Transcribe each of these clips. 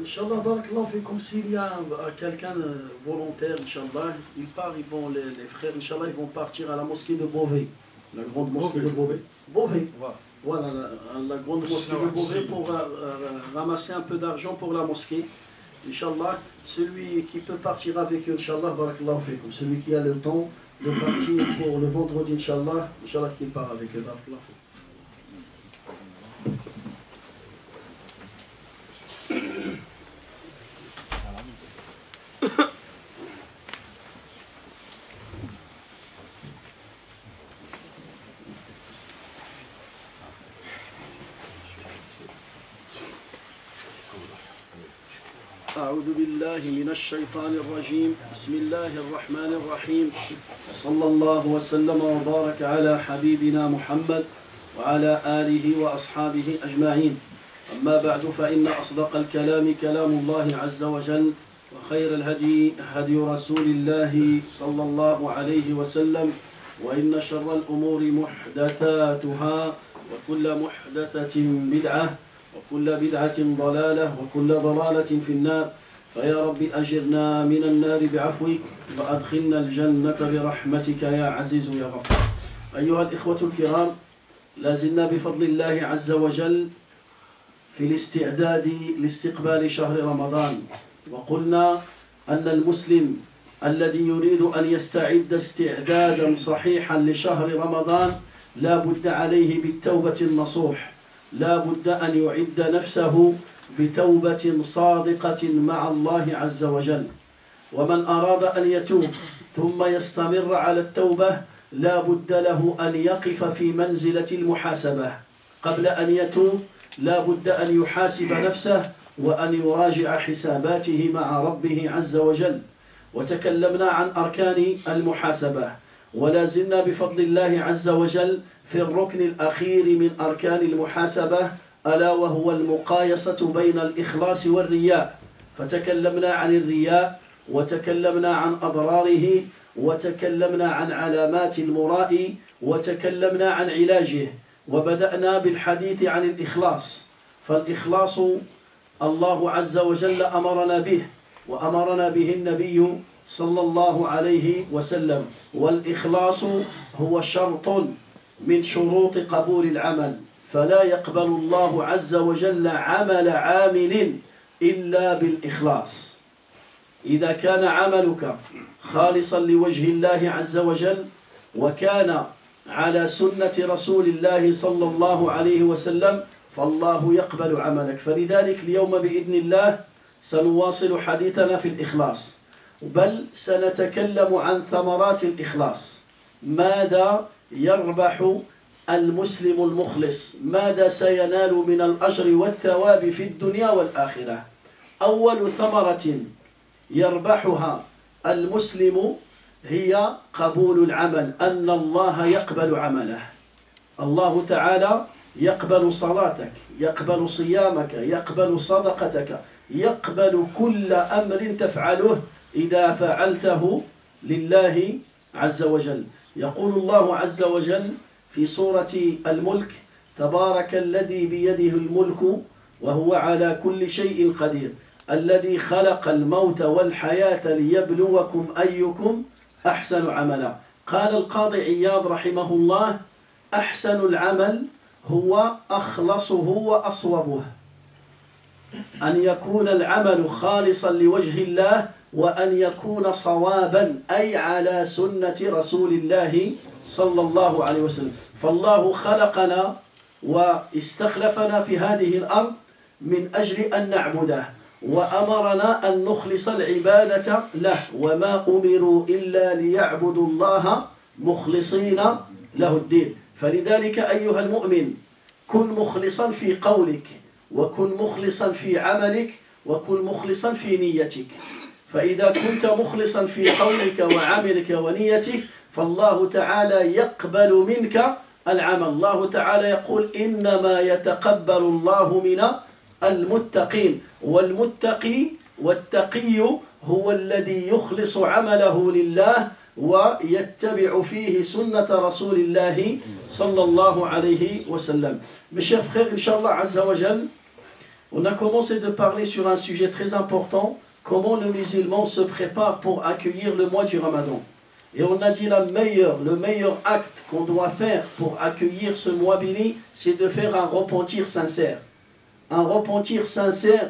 Inch'Allah, barakallahu fikum, s'il y a quelqu'un volontaire, Inch'Allah, ils partent, les frères, Inch'Allah, ils vont partir à la mosquée de Beauvais, la grande mosquée de Beauvais. Beauvais. Voilà, la grande mosquée de Beauvais pour ramasser un peu d'argent pour la mosquée. Inch'Allah, celui qui peut partir avec eux, Inch'Allah, barakallahu fikum, celui qui a le temps de partir pour le vendredi, Inch'Allah, Inch'Allah qu'il part avec eux, barakallahu fikum. أعوذ بالله من الشيطان الرجيم بسم الله الرحمن الرحيم صلى الله وسلم وبارك على حبيبنا محمد وعلى آله وأصحابه أجمعين أما بعد فإن أصدق الكلام كلام الله عز وجل وخير الهدي هدي رسول الله صلى الله عليه وسلم وإن شر الأمور محدثاتها وكل محدثة بدعة وكل بدعة ضلالة وكل ضلالة في النار فيا رب أجرنا من النار بعفوك وأدخلنا الجنة برحمتك يا عزيز يا غفور. أيها الإخوة الكرام، لازلنا بفضل الله عز وجل في الاستعداد لاستقبال شهر رمضان، وقلنا أن المسلم الذي يريد أن يستعد استعدادا صحيحا لشهر رمضان لا بد عليه بالتوبة النصوح، لا بد أن يعد نفسه بتوبة صادقة مع الله عز وجل. ومن أراد أن يتوب ثم يستمر على التوبة لا بد له أن يقف في منزلة المحاسبة. قبل أن يتوب لا بد أن يحاسب نفسه وأن يراجع حساباته مع ربه عز وجل. وتكلمنا عن أركان المحاسبة، ولا زلنا بفضل الله عز وجل في الركن الأخير من أركان المحاسبة، ألا وهو المقايسة بين الإخلاص والرياء. فتكلمنا عن الرياء وتكلمنا عن أضراره وتكلمنا عن علامات المراء وتكلمنا عن علاجه، وبدأنا بالحديث عن الإخلاص. فالإخلاص الله عز وجل أمرنا به وأمرنا به النبي صلى الله عليه وسلم، والإخلاص هو شرط من شروط قبول العمل، فلا يقبل الله عز وجل عمل عامل إلا بالإخلاص. إذا كان عملك خالصا لوجه الله عز وجل وكان على سنة رسول الله صلى الله عليه وسلم فالله يقبل عملك. فلذلك اليوم بإذن الله سنواصل حديثنا في الإخلاص، بل سنتكلم عن ثمرات الإخلاص. ماذا يربح المسلم المخلص؟ ماذا سينال من الأجر والثواب في الدنيا والآخرة؟ أول ثمرة يربحها المسلم هي قبول العمل، أن الله يقبل عمله. الله تعالى يقبل صلاتك، يقبل صيامك، يقبل صدقتك، يقبل كل أمر تفعله إذا فعلته لله عز وجل. يقول الله عز وجل في سورة الملك: تبارك الذي بيده الملك وهو على كل شيء قدير الذي خلق الموت والحياة ليبلوكم أيكم أحسن عملا. قال القاضي عياض رحمه الله: أحسن العمل هو أخلصه وأصوبه، أن يكون العمل خالصا لوجه الله وأن يكون صوابا، أي على سنة رسول الله صلى الله عليه وسلم. فالله خلقنا واستخلفنا في هذه الأرض من أجل أن نعبده، وأمرنا أن نخلص العبادة له، وما أمروا إلا ليعبدوا الله مخلصين له الدين. فلذلك أيها المؤمن كن مخلصا في قولك، وكن مخلصا في عملك، وكن مخلصا في نيتك. فإذا كنت مخلصا في قولك وعملك ونيتك فالله تعالى يقبل منك العمل. الله تعالى يقول: إنما يتقبل الله من المتقين. والتقي هو الذي يخلص عمله لله ويتبع فيه سنة رسول الله صلى الله عليه وسلم. Mes chers frères, Inch'Allah Azza wa Jal, On a commencé de parler sur un sujet très important, comment le musulman se prépare pour accueillir le mois du Ramadan. Et on a dit le meilleur acte qu'on doit faire pour accueillir ce mois béni, c'est de faire un repentir sincère. Un repentir sincère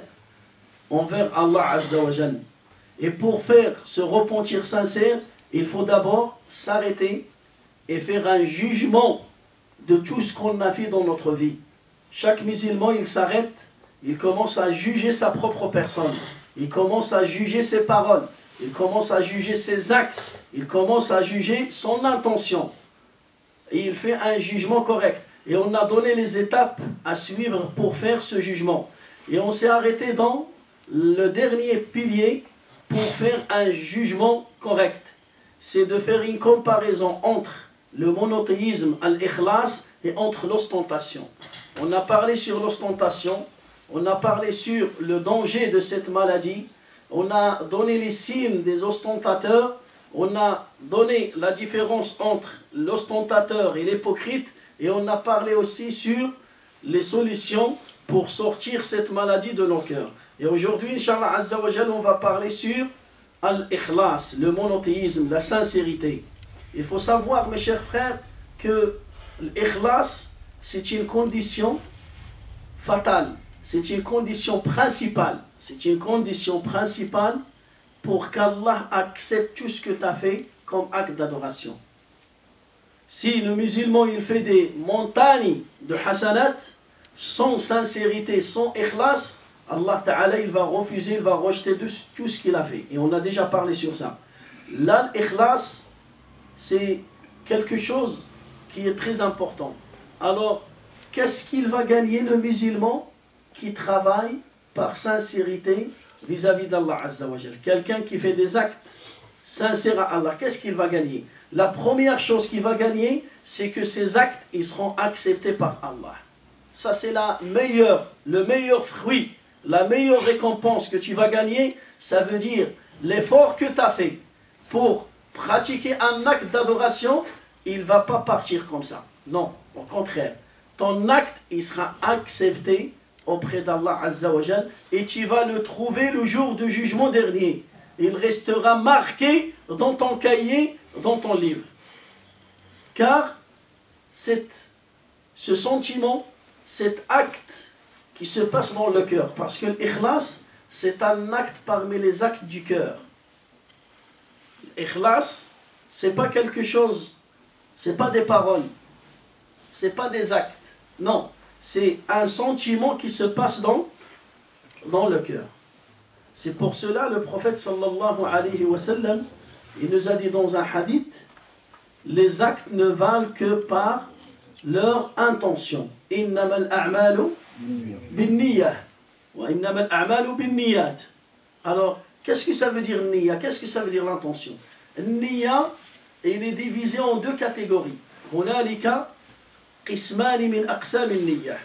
envers Allah Azza wa Jal. Et pour faire ce repentir sincère, il faut d'abord s'arrêter et faire un jugement de tout ce qu'on a fait dans notre vie. Chaque musulman, il s'arrête, il commence à juger sa propre personne. Il commence à juger ses paroles. Il commence à juger ses actes. Il commence à juger son intention. Et il fait un jugement correct. Et on a donné les étapes à suivre pour faire ce jugement. Et on s'est arrêté dans le dernier pilier pour faire un jugement correct. C'est de faire une comparaison entre le monothéisme, al-ikhlas, et entre l'ostentation. On a parlé sur l'ostentation, on a parlé sur le danger de cette maladie, on a donné les signes des ostentateurs, on a donné la différence entre l'ostentateur et l'hypocrite, et on a parlé aussi sur les solutions pour sortir cette maladie de nos cœurs. Et aujourd'hui, Inch'Allah Azza wa Jal, on va parler sur al-ikhlas, le monothéisme, la sincérité. Il faut savoir, mes chers frères, que l'ikhlas, c'est une condition fatale, c'est une condition principale. C'est une condition principale pour qu'Allah accepte tout ce que tu as fait comme acte d'adoration. Si le musulman il fait des montagnes de hasanat, sans sincérité, sans ikhlas, Allah Ta'ala il va refuser, il va rejeter tout ce qu'il a fait. Et on a déjà parlé sur ça. Là, l'ikhlas, c'est quelque chose qui est très important. Alors, qu'est-ce qu'il va gagner le musulman qui travaille par sincérité vis-à-vis d'Allah Azza wa Jal? Quelqu'un qui fait des actes sincères à Allah, qu'est-ce qu'il va gagner? La première chose qu'il va gagner, c'est que ses actes ils seront acceptés par Allah. Ça, c'est le meilleur fruit, la meilleure récompense que tu vas gagner. Ça veut dire l'effort que tu as fait pour pratiquer un acte d'adoration, il ne va pas partir comme ça. Non, au contraire. Ton acte, il sera accepté auprès d'Allah Azza wa Jal et tu vas le trouver le jour du jugement dernier. Il restera marqué dans ton cahier, dans ton livre. Car ce sentiment, cet acte qui se passe dans le cœur, parce que l'ikhlas, c'est un acte parmi les actes du cœur. L'ikhlas, c'est pas quelque chose, c'est pas des paroles, c'est pas des actes. Non, c'est un sentiment qui se passe dans le cœur. C'est pour cela le prophète sallallahu alayhi wa sallam, il nous a dit dans un hadith, les actes ne valent que par leur intention. Innamal a'malu bin-niyyah wa innamal a'malu bin-niyyat. Alors, qu'est-ce que ça veut dire niyya? Qu'est-ce que ça veut dire l'intention? Niyya, il est divisé en deux catégories. Hunalika qismani min aqsam an-niyyah.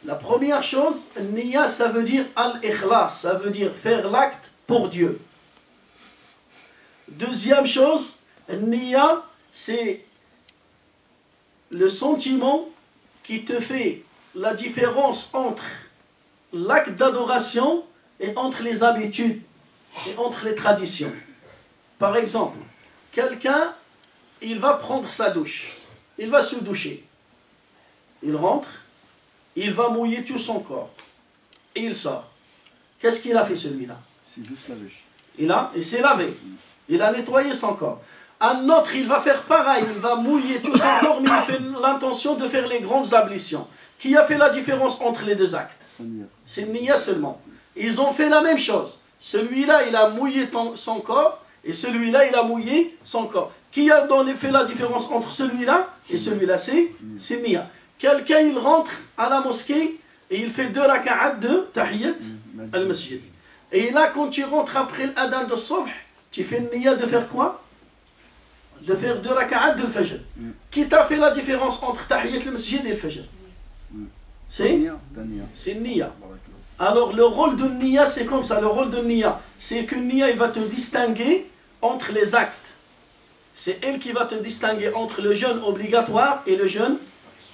La première chose, niyya, ça veut dire al-ikhlas, ça veut dire faire l'acte pour Dieu. Deuxième chose, niyya, c'est le sentiment qui te fait la différence entre l'acte d'adoration et entre les habitudes et entre les traditions. Par exemple, quelqu'un, il va prendre sa douche, il va se doucher, il rentre, il va mouiller tout son corps et il sort. Qu'est-ce qu'il a fait celui-là? C'est juste la douche. Il s'est lavé, il a nettoyé son corps. Un autre, il va faire pareil, il va mouiller tout son corps, mais il fait l'intention de faire les grandes ablutions. Qui a fait la différence entre les deux actes? C'est Niyya seulement. Ils ont fait la même chose. Celui-là, il a mouillé son corps, et celui-là, il a mouillé son corps. Qui a fait la différence entre celui-là et celui-là? C'est Niyya. Quelqu'un, il rentre à la mosquée, et il fait 2 raka'at de tahiyyat al-masjid. Et là, quand tu rentres après l'adhan de Subh, tu fais Niyya de faire quoi? De faire 2 raka'at de l'Fajr. Qui t'a fait la différence entre tahiyyat al-masjid et l'Fajr? C'est Niyya. Alors le rôle de Niyya, c'est comme ça. Le rôle de Niyya, c'est que Niyya, il va te distinguer entre les actes. C'est elle qui va te distinguer entre le jeûne obligatoire et le jeûne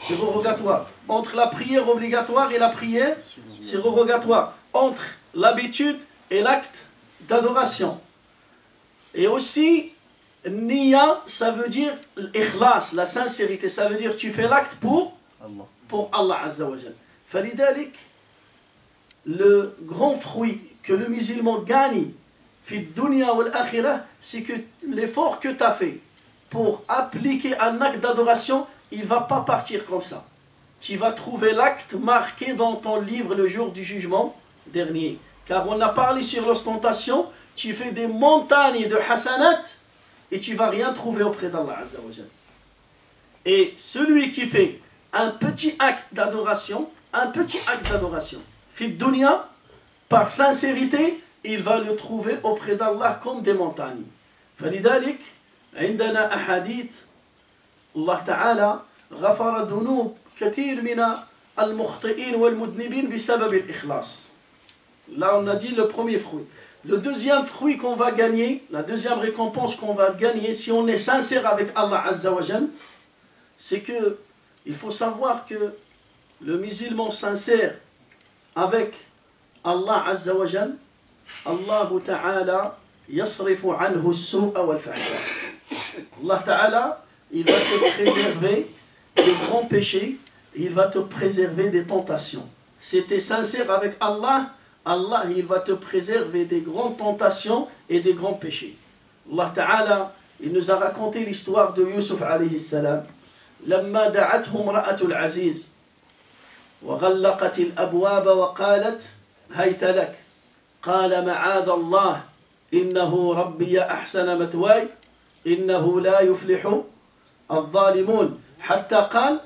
c'est rogatoire. Entre la prière obligatoire et la prière, c'est rogatoire. Entre l'habitude et l'acte d'adoration. Et aussi, niya, ça veut dire l'ikhlas, la sincérité. Ça veut dire tu fais l'acte pour Allah Azza wa Jal. Falidalik, le grand fruit que le musulman gagne, fi dunya wal akhirah, c'est que l'effort que tu as fait pour appliquer un acte d'adoration, il ne va pas partir comme ça. Tu vas trouver l'acte marqué dans ton livre le jour du jugement dernier. Car on a parlé sur l'ostentation, tu fais des montagnes de hasanat et tu ne vas rien trouver auprès d'Allah Azza wa Jal. Et celui qui fait un petit acte d'adoration, fi dunya, par sincérité, il va le trouver auprès d'Allah comme des montagnes. فلذلك عندنا أحاديث الله تعالى غفر ذنوب كثير من المخطئين والمذنبين بسبب الإخلاص. Là on a dit le premier fruit. Le deuxième fruit qu'on va gagner, la deuxième récompense qu'on va gagner si on est sincère avec Allah Azza wa Jal, c'est que il faut savoir que le musulman sincère avec Allah Azza wa Jal, Allah Ta'ala yasrifu anhu as-su'a wal fahsha. Allah Ta'ala, il va te préserver des grands péchés, il va te préserver des tentations. Si tu es sincère avec Allah, Allah il va te préserver des grandes tentations et des grands péchés. Allah Ta'ala, il nous a raconté l'histoire de Yusuf alayhi salam. لما دعته امرأة العزيز وغلقت الأبواب وقالت هيت لك قال معاذ الله إنه ربي أحسن مثواي إنه لا يفلح الظالمون حتى قال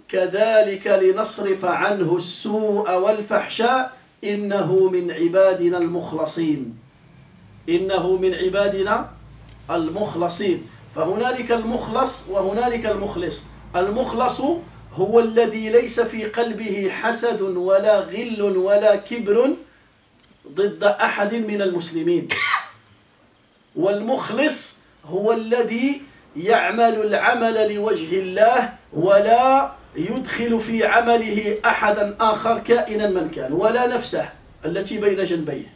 كذلك لنصرف عنه السوء والفحشاء إنه من عبادنا المخلصين إنه من عبادنا المخلصين. فهنالك المخلص وهنالك المخلص. المخلص هو الذي ليس في قلبه حسد ولا غل ولا كبر ضد أحد من المسلمين. والمخلص هو الذي يعمل العمل لوجه الله ولا يدخل في عمله أحدا آخر كائنا من كان ولا نفسه التي بين جنبيه.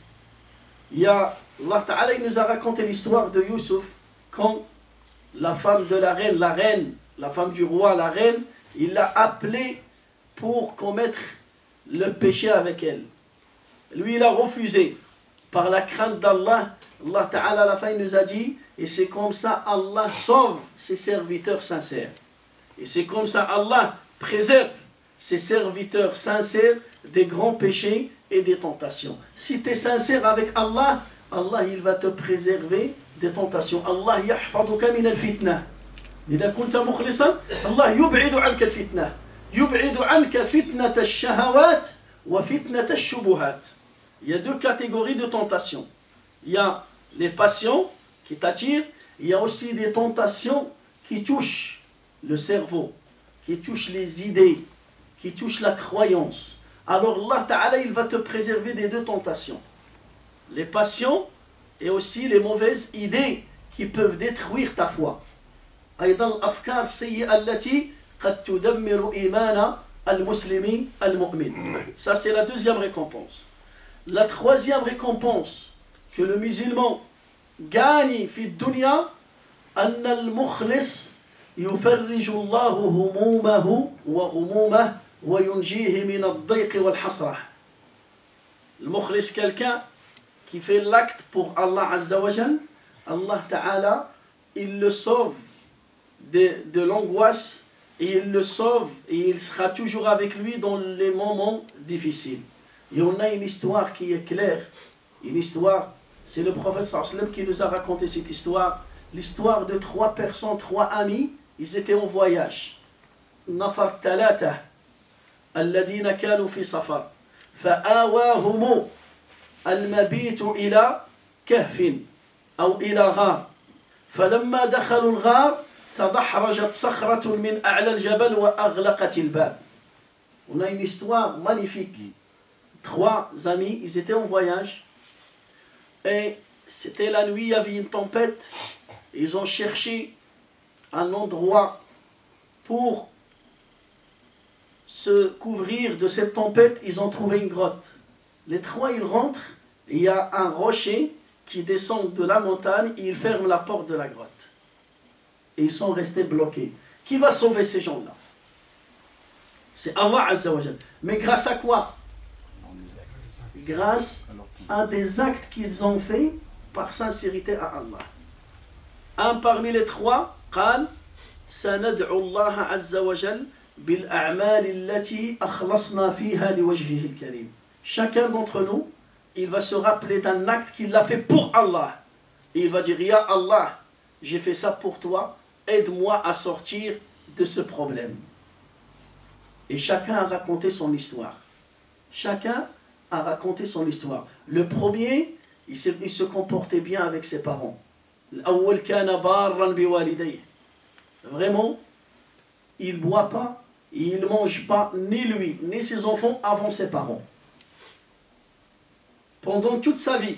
يا الله تعالى il nous a raconté l'histoire de Yusuf quand la femme de la reine, la femme du roi, la reine, il l'a appelée pour commettre le péché avec elle. Lui, il a refusé. Par la crainte d'Allah, Allah Ta'ala à la fin il nous a dit, et c'est comme ça Allah sauve ses serviteurs sincères. Et c'est comme ça Allah préserve ses serviteurs sincères des grands péchés et des tentations. Si tu es sincère avec Allah, Allah il va te préserver des tentations. Allah yahfaduka min al-fitna. إذا كنت مخلصا الله يبعد عنك الفتنة. يبعد عنك فتنة الشهوات وفتنة الشبهات. Il y a deux catégories de tentations. Il y a les passions qui t'attirent, il y a aussi des tentations qui touchent le cerveau, qui touchent les idées, qui touchent la croyance. Alors Allah Ta'ala, il va te préserver des deux tentations. Les passions et aussi les mauvaises idées qui peuvent détruire ta foi. أيضا الأفكار السيئة التي قد تدمر إيمان المسلم المؤمن. Ça c'est la deuxième récompense. La troisième récompense que le musulman gagne في الدنيا أن المخلص يفرج الله همومه وغمومه وينجيه من الضيق والحسرة. المخلص quelqu'un qui fait l'acte pour Allah Azza wa Jal, Allah Ta'ala, il le sauve de l'angoisse et il le sauve et il sera toujours avec lui dans les moments difficiles. Et on a une histoire qui est claire, une histoire, c'est le prophète sallallahu alayhi wa sallam qui nous a raconté cette histoire, l'histoire de trois personnes, trois amis, ils étaient en voyage. نفر ثلاثة الذين كانوا في سفر فآواهم المبيت إلى كهف أو إلى غار فلما دخلوا الغار تدحرجت صخرة من أعلى الجبل وأغلقت الباب. On a une histoire magnifique. Trois amis, ils étaient en voyage et c'était la nuit, il y avait une tempête. Ils ont cherché un endroit pour se couvrir de cette tempête, ils ont trouvé une grotte. Les trois, ils rentrent, et il y a un rocher qui descend de la montagne, et ils ferment la porte de la grotte. Et ils sont restés bloqués. Qui va sauver ces gens-là? C'est Allah Azza wa Jal. Mais grâce à quoi? Grâce à des actes qu'ils ont faits par sincérité à Allah. Un parmi les trois, قال سندعو الله عز وجل بالأعمال التي أخلصنا فيها لوجهه الكريم. Chacun d'entre nous, il va se rappeler d'un acte qu'il a fait pour Allah. Et il va dire, Ya Allah, j'ai fait ça pour toi, aide-moi à sortir de ce problème. Et chacun a raconté son histoire. Chacun a raconté son histoire. Le premier, il se comportait bien avec ses parents. Vraiment, il ne boit pas, il ne mange pas, ni lui, ni ses enfants avant ses parents. Pendant toute sa vie,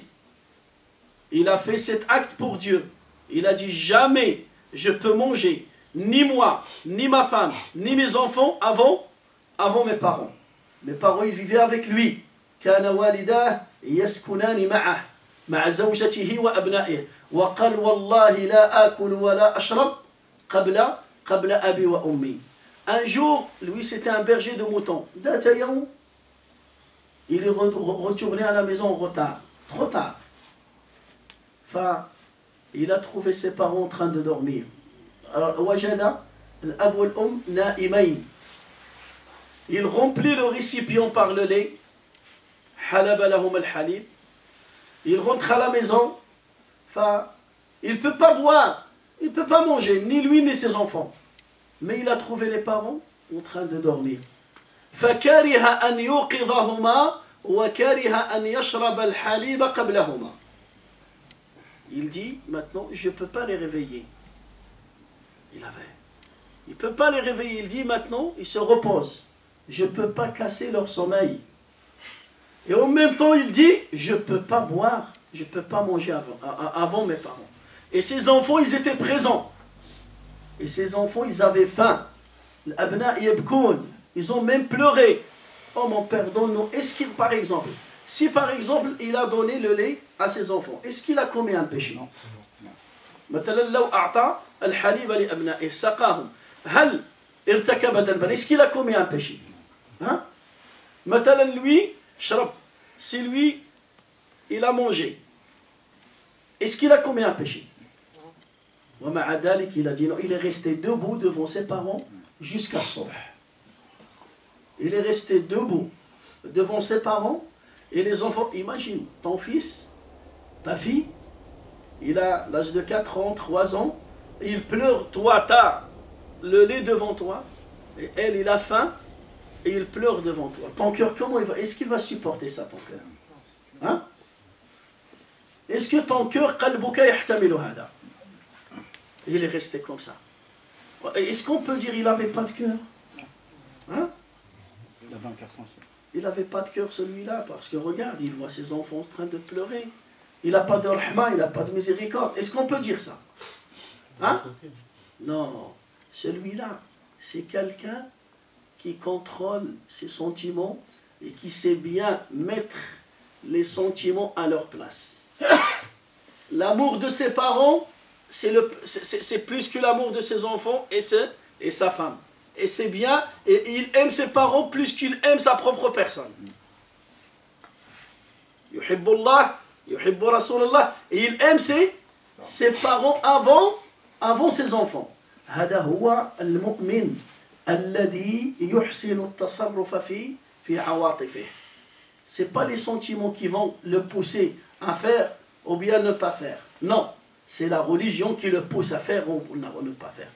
il a fait cet acte pour Dieu. Il a dit, jamais je peux manger, ni moi, ni ma femme, ni mes enfants avant mes parents. Mes parents, ils vivaient avec lui. كان والداه يسكنان معه مع زوجته وأبنائه وقال والله لا آكل ولا أشرب قبل أبي وأمي. Un jour, lui c'était un berger de moutons. Il est retourné à la maison en retard, trop tard. Enfin, il a trouvé ses parents en train de dormir. Alors, wajada al-ab wal-um na'imayn. Il remplit le récipient par le lait. Halaba lahum al-halib. Il rentre à la maison. Enfin, il ne peut pas boire, il ne peut pas manger, ni lui ni ses enfants. Mais il a trouvé les parents en train de dormir. فكره أن يوقظهما وكره أن يشرب الحليب قبلهما. Il dit maintenant je ne peux pas les réveiller. Il ne peut pas les réveiller. Il dit maintenant il se repose. Je ne peux pas casser leur sommeil. Et en même temps il dit je ne peux pas boire, je ne peux pas manger avant mes parents. Et ses enfants ils étaient présents. Et ses enfants ils avaient faim. L'abna yabkoun. Ils ont même pleuré. Oh mon père, donne-nous. Est-ce qu'il, par exemple, si par exemple il a donné le lait à ses enfants, est-ce qu'il a commis un péché? Non. Est-ce qu'il a commis un péché? Hein? Lui, si lui, il a mangé, est-ce qu'il a commis un péché? Il a dit non, il est resté debout devant ses parents jusqu'à Subh. Il est resté debout devant ses parents et les enfants. Imagine, ton fils, ta fille, il a l'âge de 4 ans, 3 ans, il pleure, toi, tu as le lait devant toi, et elle, il a faim, et il pleure devant toi. Ton cœur, comment il va? Est-ce qu'il va supporter ça, ton cœur? Hein? Est-ce que ton cœur, il est resté comme ça? Est-ce qu'on peut dire qu'il n'avait pas de cœur? Hein? Il avait un cœur sensible. Il n'avait pas de cœur celui-là, parce que regarde, il voit ses enfants en train de pleurer. Il n'a pas de rahma, il n'a pas de miséricorde. Est-ce qu'on peut dire ça? Hein? Non, celui-là, c'est quelqu'un qui contrôle ses sentiments et qui sait bien mettre les sentiments à leur place. L'amour de ses parents, c'est plus que l'amour de ses enfants et sa femme. Et c'est bien, et il aime ses parents plus qu'il aime sa propre personne. Yuhibbullah, yuhibbu Rasulallah. Et il aime ses parents avant ses enfants. هذا هو المؤمن الذي يحسن التصرف في عواطفه. C'est pas les sentiments qui vont le pousser à faire ou bien ne pas faire. Non, c'est la religion qui le pousse à faire ou ne pas faire.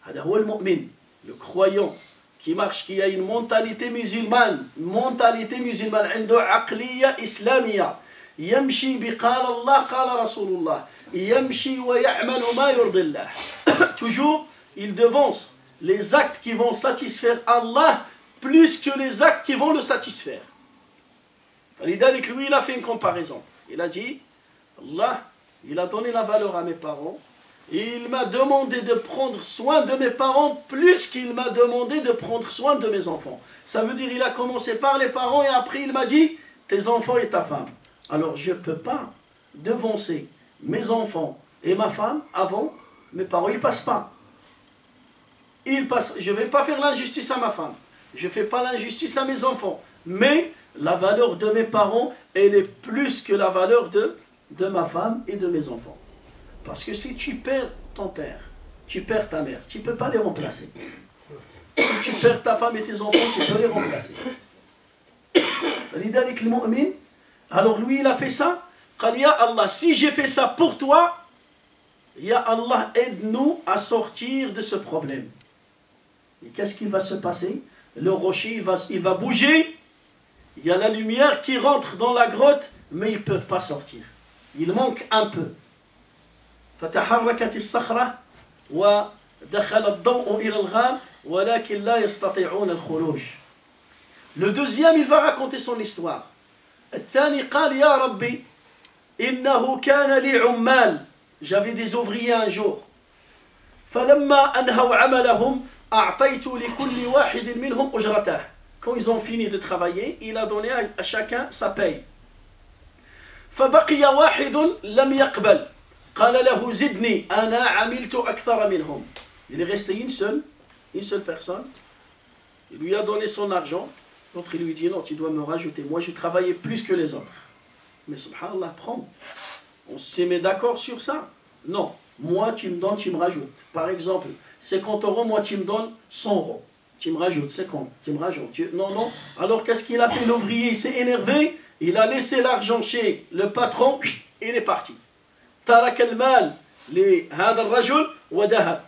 هذا هو المؤمن. Le croyant qui marche, qui a une mentalité musulmane, عنده عقلية إسلامية, يمشي بقال الله قال رسول الله, يمشي ويعمل ما يرضي الله. Toujours, il devance les actes qui vont satisfaire Allah plus que les actes qui vont le satisfaire. لذلك lui, il a fait une comparaison. Il a dit, Allah, il a donné la valeur à mes parents, Il m'a demandé de prendre soin de mes parents plus qu'il m'a demandé de prendre soin de mes enfants. Ça veut dire il a commencé par les parents et après il m'a dit tes enfants et ta femme. Alors je ne peux pas devancer mes enfants et ma femme avant mes parents. Ils ne passent pas. Je ne vais pas faire l'injustice à ma femme. Je ne fais pas l'injustice à mes enfants. Mais la valeur de mes parents, elle est plus que la valeur de ma femme et de mes enfants. Parce que si tu perds ton père, tu perds ta mère, tu ne peux pas les remplacer. Si tu perds ta femme et tes enfants, tu peux les remplacer. Alors lui, il a fait ça. Ya Allah, si j'ai fait ça pour toi, Ya Allah, aide-nous à sortir de ce problème. Et qu'est-ce qui va se passer? Le rocher, il va bouger. Il y a la lumière qui rentre dans la grotte, mais ils ne peuvent pas sortir. Il manque un peu. فتحركت الصخرة ودخل الضوء إلى الغار ولكن لا يستطيعون الخروج. Le deuxième, il va raconter son histoire. الثاني قال يا ربي إنه كان لي عمال. J'avais des ouvriers un jour. فلما أنهوا عملهم أعطيت لكل واحد منهم أجرته. Quand ils ont fini de travailler, il a donné à chacun sa paye. فبقي واحد لم يقبل. قال له زدني أنا عملت أكثر منهم. Il est resté une seule personne. Il lui a donné son argent. L'autre il lui dit non, tu dois me rajouter. Moi j'ai travaillé plus que les autres. Mais subhanallah, prends. On s'est mis d'accord sur ça. Non, moi tu me donnes, tu me rajoutes. Par exemple, 50 €, moi tu me donnes 100 €. Tu me rajoutes 50, tu me rajoutes. Non. Alors qu'est-ce qu'il a fait l'ouvrier? Il s'est énervé. Il a laissé l'argent chez le patron. Il est parti. ترك المال لهذا الرجل وذهب.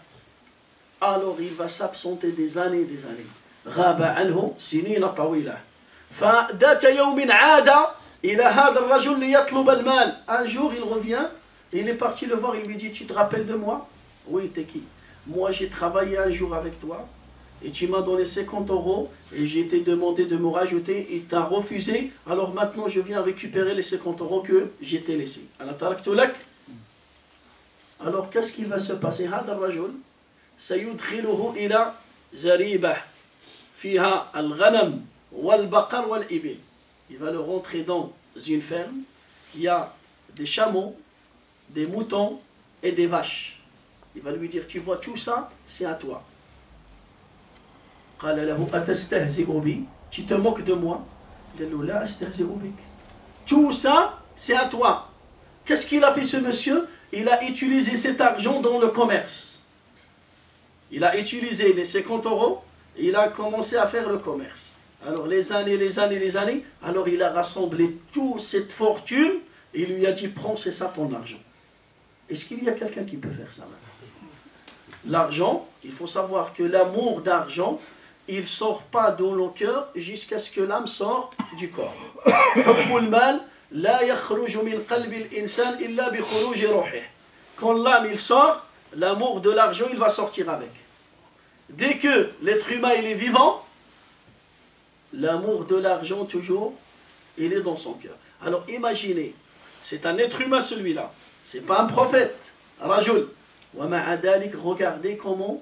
Alors il va s'absenter des années et des années. غاب عنه سنين طويلة. فذات يوم عاد إلى هذا الرجل ليطلب المال. Un jour il revient, il est parti le voir, il lui dit tu te rappelles de moi? Oui, t'es qui? Moi j'ai travaillé un jour avec toi et tu m'as donné 50 € et j'ai été demandé de me rajouter et tu as refusé. Alors maintenant je viens récupérer les 50 € que j'ai t'ai laissé. Alors qu'est-ce qui va se passer? هذا الرجل سيدخله إلى زريبة فيها الغنم والبقر والإبل. Il va le rentrer dans une ferme. Il y a des chameaux, des moutons et des vaches. Il va lui dire tu vois tout ça, c'est à toi. قال له أتستهزئ بي? Tu te moques de moi? قال له لا أستهزئ بك. Tout ça, c'est à toi. Qu'est-ce qu'il a fait ce monsieur? Il a utilisé cet argent dans le commerce. Il a utilisé les 50 €, et il a commencé à faire le commerce. Alors les années, alors il a rassemblé toute cette fortune, et il lui a dit prends, c'est ça ton argent. Est-ce qu'il y a quelqu'un qui peut faire ça maintenant? L'argent, il faut savoir que l'amour d'argent, il ne sort pas dans le cœur jusqu'à ce que l'âme sorte du corps. Quand l'âme il sort, l'amour de l'argent il va sortir avec. Dès que l'être humain il est vivant, l'amour de l'argent toujours il est dans son cœur. Alors imaginez, c'est un être humain celui-là, c'est pas un prophète, Rajul. Regardez comment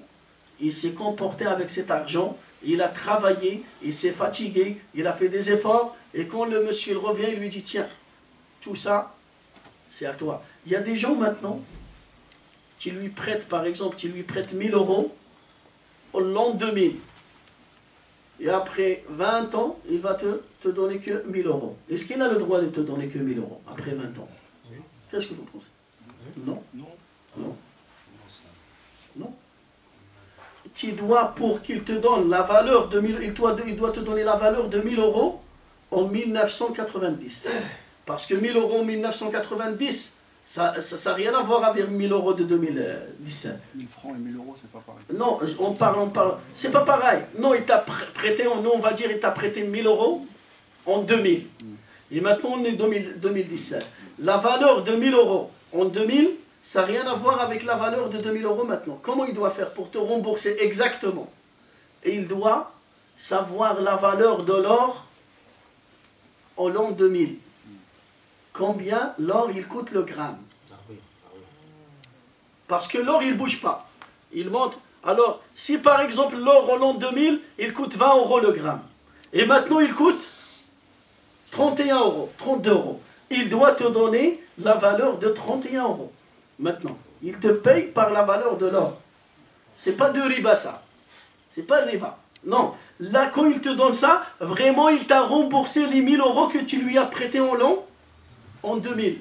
il s'est comporté avec cet argent. Il a travaillé, il s'est fatigué, il a fait des efforts, et quand le monsieur il revient, il lui dit tiens, tout ça, c'est à toi. Il y a des gens maintenant, qui lui prêtent, par exemple, tu lui prêtes 1000 € au l'an 2000. Et après 20 ans, il va te donner que 1000 €. Est-ce qu'il a le droit de te donner que 1000 € après 20 ans? Qu'est-ce que vous pensez? Non. Tu dois, pour qu'il te donne la valeur de 1000, il doit te donner la valeur de 1000 € en 1990. Parce que 1000 € en 1990, ça n'a rien à voir avec 1000 € de 2017. 1000 francs et 1000 €, c'est pas pareil. Non, on parle. C'est pas pareil. Non, il t'a prêté, nous on va dire, il t'a prêté 1000 € en 2000. Et maintenant on est 2017. La valeur de 1000 € en 2000, ça n'a rien à voir avec la valeur de 2000 € maintenant. Comment il doit faire pour te rembourser exactement? Et il doit savoir la valeur de l'or en l'an 2000. Combien l'or il coûte le gramme? Parce que l'or, il ne bouge pas. Il monte. Alors, si par exemple l'or au l'an 2000, il coûte 20 euros le gramme. Et maintenant, il coûte 31 euros, 32 euros. Il doit te donner la valeur de 31 euros. Maintenant, il te paye par la valeur de l'or. C'est pas de riba ça. C'est pas de riba. Non. Là, quand il te donne ça, vraiment, il t'a remboursé les 1000 euros que tu lui as prêté en l'an en 2000.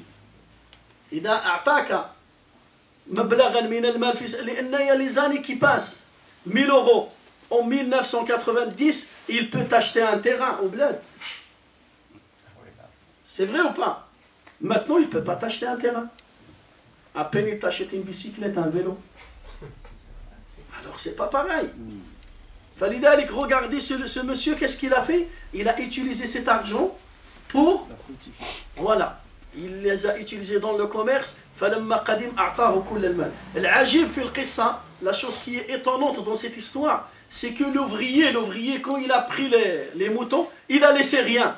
Il a attaqué. مبلغا من المال لأن il y a les années qui passent. 1000 euros en 1990, il peut t'acheter un terrain au bled. C'est vrai ou pas? Maintenant, il ne peut pas t'acheter un terrain. À peine il t'achète une bicyclette, un vélo. Alors, c'est pas pareil. Falidalik, regardez ce monsieur, qu'est-ce qu'il a fait? Il a utilisé cet argent pour... Voilà. Il les a utilisés dans le commerce. La chose qui est étonnante dans cette histoire, c'est que l'ouvrier, quand il a pris les moutons, il a laissé rien.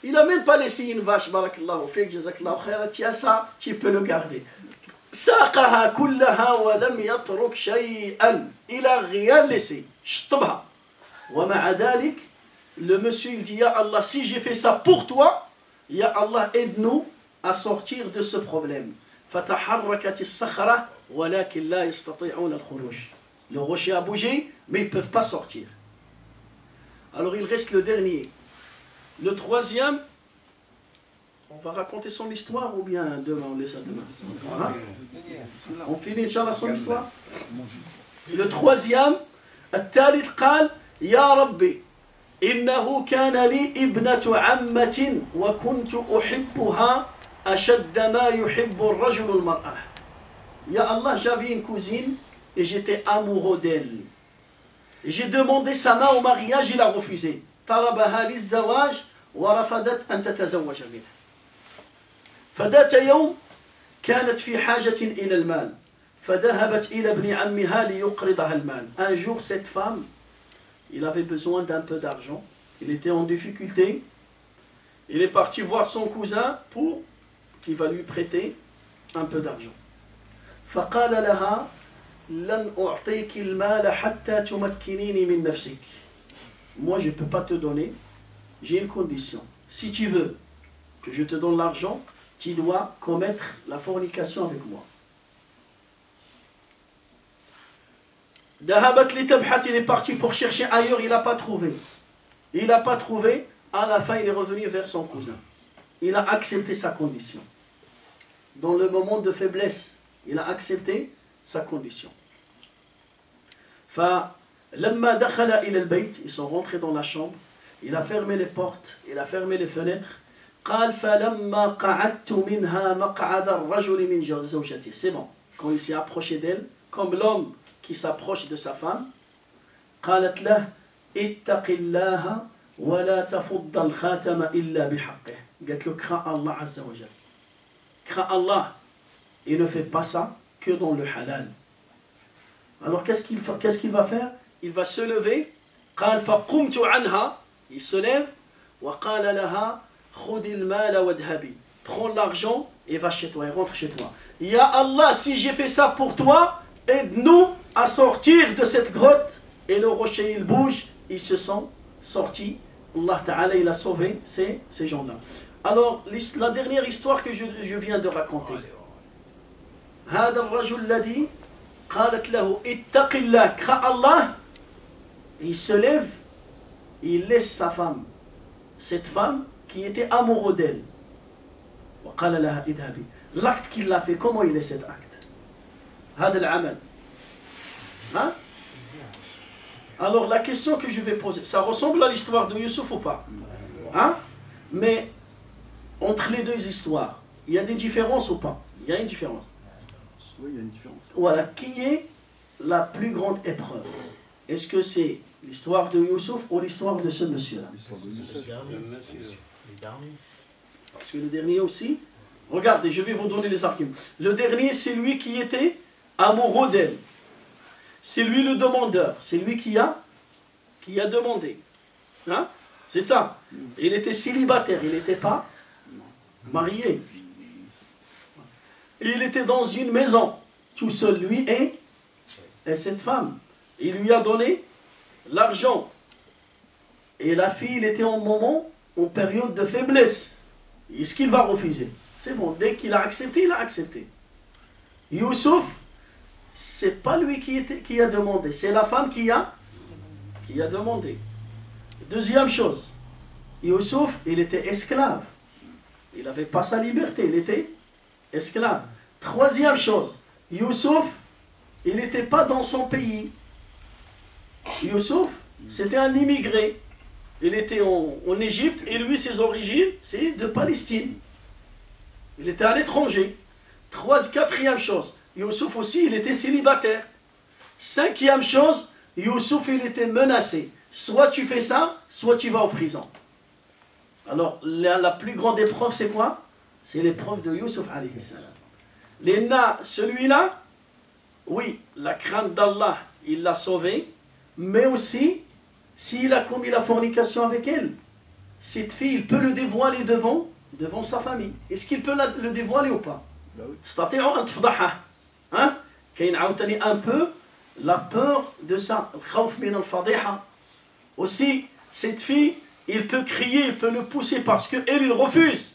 Il n'a même pas laissé une vache. Barakallahu fik, jazakallahu khairan. Tiens ça, tu peux le garder. ساقها كلها ولم يترك شيئا. Il a rien laissé. شطبها. ومع ذلك, le monsieur il dit, Ya Allah, si j'ai fait ça pour toi, Ya Allah, aide-nous à sortir de ce problème. فتحركت الصخرة ولكن لا يستطيعون الخروج. Le rocher a bougé, mais ils ne peuvent pas sortir. Alors il reste le dernier. Le troisième, on va raconter son histoire ou bien demain, on laisse ça demain. Voilà. On finit Inch'Allah son histoire. Le troisième, الثالث قال يا ربي إنه كان لي ابنة عمة وكنت أحبها أشد ما يحب الرجل المرأة. Ya Allah, j'avais une cousine et j'étais amoureux d'elle. Et j'ai demandé sa main au mariage, il a refusé. طلبها للزواج ورفضت أن تتزوج منه. فذات يوم كانت في حاجة إلى المال فذهبت إلى ابن عمها ليقرضها المال. Un jour, cette femme, il avait besoin d'un peu d'argent. Il était en difficulté. Il est parti voir son cousin pour qu'il va lui prêter un peu d'argent. فقال لها لن أعطيك المال حتى تمكنيني من نفسك. Moi, je ne peux pas te donner. J'ai une condition. Si tu veux que je te donne l'argent, tu dois commettre la fornication avec moi. Dahabat li tabhat, il est parti pour chercher ailleurs, il n'a pas trouvé. Il n'a pas trouvé, à la fin il est revenu vers son cousin. Il a accepté sa condition. Dans le moment de faiblesse, il a accepté sa condition. فلما دخل إلى البيت, ils sont rentrés dans la chambre, il a fermé les portes, il a fermé les fenêtres. قال فلما قعدت منها مقعد الرجل من زوجته. C'est bon. Quand il s'est approché d'elle, comme l'homme qui s'approche de sa femme, قالت له اتق الله ولا تفض الخاتم إلا بحقه. قالت له crains Allah عز وجل. Crains Allah et ne fais pas ça que dans le halal. Alors qu'est-ce qu'il va faire? Il va se lever. قال فقمت عنها. Il se lève. وقال لها خذ المال واذهبي. Prends l'argent et va chez toi et rentre chez toi. Ya Allah, si j'ai fait ça pour toi, aide-nous à sortir de cette grotte. Et le rocher il bouge, ils se sont sortis. Allah Ta'ala il a sauvé ces gens-là. Alors la dernière histoire que je viens de raconter. هذا الرجل الذي قالت له اتق الله crains Allah. Il se lève, il laisse sa femme, cette femme qui était amoureuse d'elle. وقال لها اذهبي. L'acte qu'il a fait, comment il est cet acte? هذا العمل. Hein? Alors la question que je vais poser, ça ressemble à l'histoire de Youssouf ou pas? Hein? Mais entre les deux histoires, il y a des différences ou pas? Il y a une différence. Oui, il y a une différence. Voilà, qui est la plus grande épreuve? Est-ce que c'est l'histoire de Youssouf ou l'histoire de ce monsieur-là? L'histoire de Youssef. Parce que le dernier aussi, regardez, je vais vous donner les arguments. Le dernier, c'est lui qui était amoureux d'elle. C'est lui le demandeur. C'est lui qui a demandé. Hein? C'est ça. Il était célibataire, il n'était pas marié. Il était dans une maison, tout seul, lui et cette femme. Il lui a donné l'argent. Et la fille, il était en période de faiblesse. Est-ce qu'il va refuser? C'est bon, dès qu'il a accepté, il a accepté. Youssouf, c'est pas lui qui a demandé, c'est la femme qui a demandé. Deuxième chose, Youssouf, il était esclave. Il n'avait pas sa liberté, il était esclave. Troisième chose, Youssouf, il n'était pas dans son pays. Youssouf, c'était un immigré. Il était en Égypte et lui, ses origines, c'est de Palestine. Il était à l'étranger. Quatrième chose, Youssouf aussi, il était célibataire. Cinquième chose, Youssouf, il était menacé. Soit tu fais ça, soit tu vas en prison. Alors, la plus grande épreuve, c'est quoi? C'est l'épreuve de Youssouf, alayhi salam. Celui-là, oui, la crainte d'Allah, il l'a sauvé, mais aussi, s'il a commis la fornication avec elle, cette fille, il peut le dévoiler devant sa famille. Est-ce qu'il peut le dévoiler ou pas? تستطيع أن تفضحه. Hein? كاين عاوتاني un peu la peur de ça, الخوف من الفضيحة. Aussi, cette fille, il peut crier, il peut le pousser parce qu'elle, il refuse.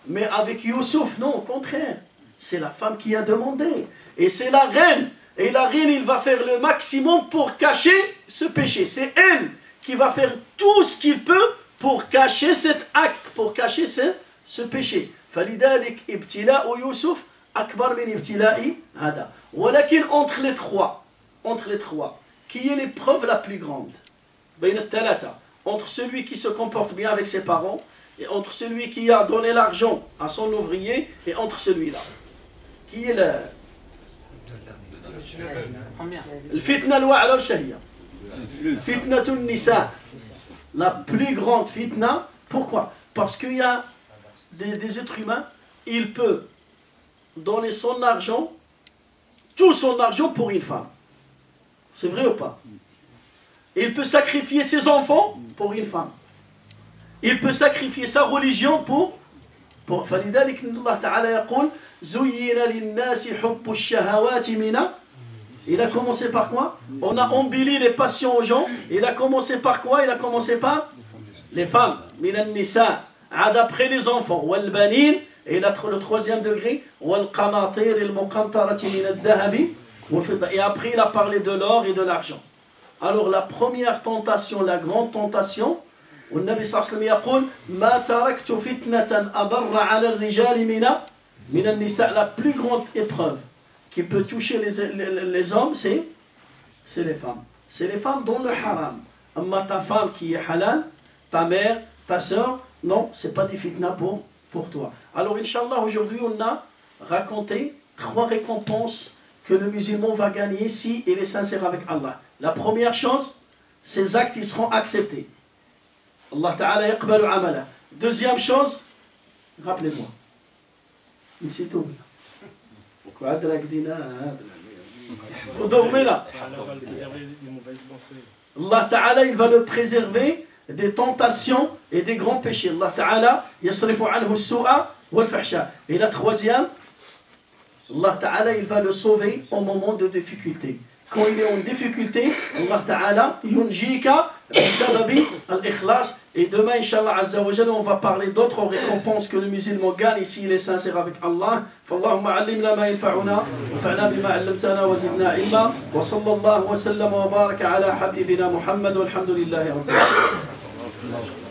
Mais avec Youssouf, non, au contraire. C'est la femme qui a demandé. Et c'est la reine. Et la reine, il va faire le maximum pour cacher ce péché. C'est elle qui va faire tout ce qu'il peut pour cacher cet acte, pour cacher ce péché. فلذلك ابتلاء يوسف أكبر من ابتلاء هذا. ولكن entre les trois, qui est l'épreuve la plus grande? بين الثلاثة. Entre celui qui se comporte bien avec ses parents, et entre celui qui a donné l'argent à son ouvrier, et entre celui-là. Qui est le... الفتنة الواعرة والشهية. فتنة النساء. La plus grande fitna. Pourquoi? Parce qu'il y a des êtres humains, il peut donner son argent, tout son argent pour une femme. C'est vrai ou pas? Il peut sacrifier ses enfants pour une femme. Il peut sacrifier sa religion pour فلذلك الله تعالى يقول زين للناس حب الشهوات من. Il a commencé par quoi? On a embelli les passions aux gens. Il a commencé par quoi? Il a commencé par les femmes. من النساء. D'après les enfants. والبنين. Et le troisième degré. والقناطير المقنطرة من الذهب والفضة. Et après il a parlé de l'or et de l'argent. Alors la première tentation, la grande tentation, والنبي صلى الله عليه وسلم يقول ما تركت فتنة أضر على الرجال من النساء. La plus grande épreuve qui peut toucher les hommes, c'est les femmes. C'est les femmes dans le haram. Amma ta femme qui est halal, ta mère, ta soeur, non, c'est pas des fitna pour toi. Alors, Inch'Allah, aujourd'hui, on a raconté 3 récompenses que le musulman va gagner si il est sincère avec Allah. La première chose, ces actes, ils seront acceptés. Allah Ta'ala yaqbalu amala. Deuxième chose, rappelez-moi. C'est tout. Vous dormez là. Allah Ta'ala, il va le préserver des tentations et des grands péchés. Allah Ta'ala yasrifu anhu as-su'a wal-fahsha. Et la troisième, Allah Ta'ala, il va le sauver au moment de difficulté. Quand il est en difficulté, Allah Ta'ala yunjika bisababi al-ikhlas. Et demain, Inch'Allah Azza wa Jalla, on va parler d'autres récompenses que le musulman gagne s'il est sincère avec Allah. فاللهم علمنا ما ينفعنا وانفعنا بما علمتنا وزدنا علما وصلى الله وسلم وبارك على حبيبنا محمد والحمد لله رب العالمين.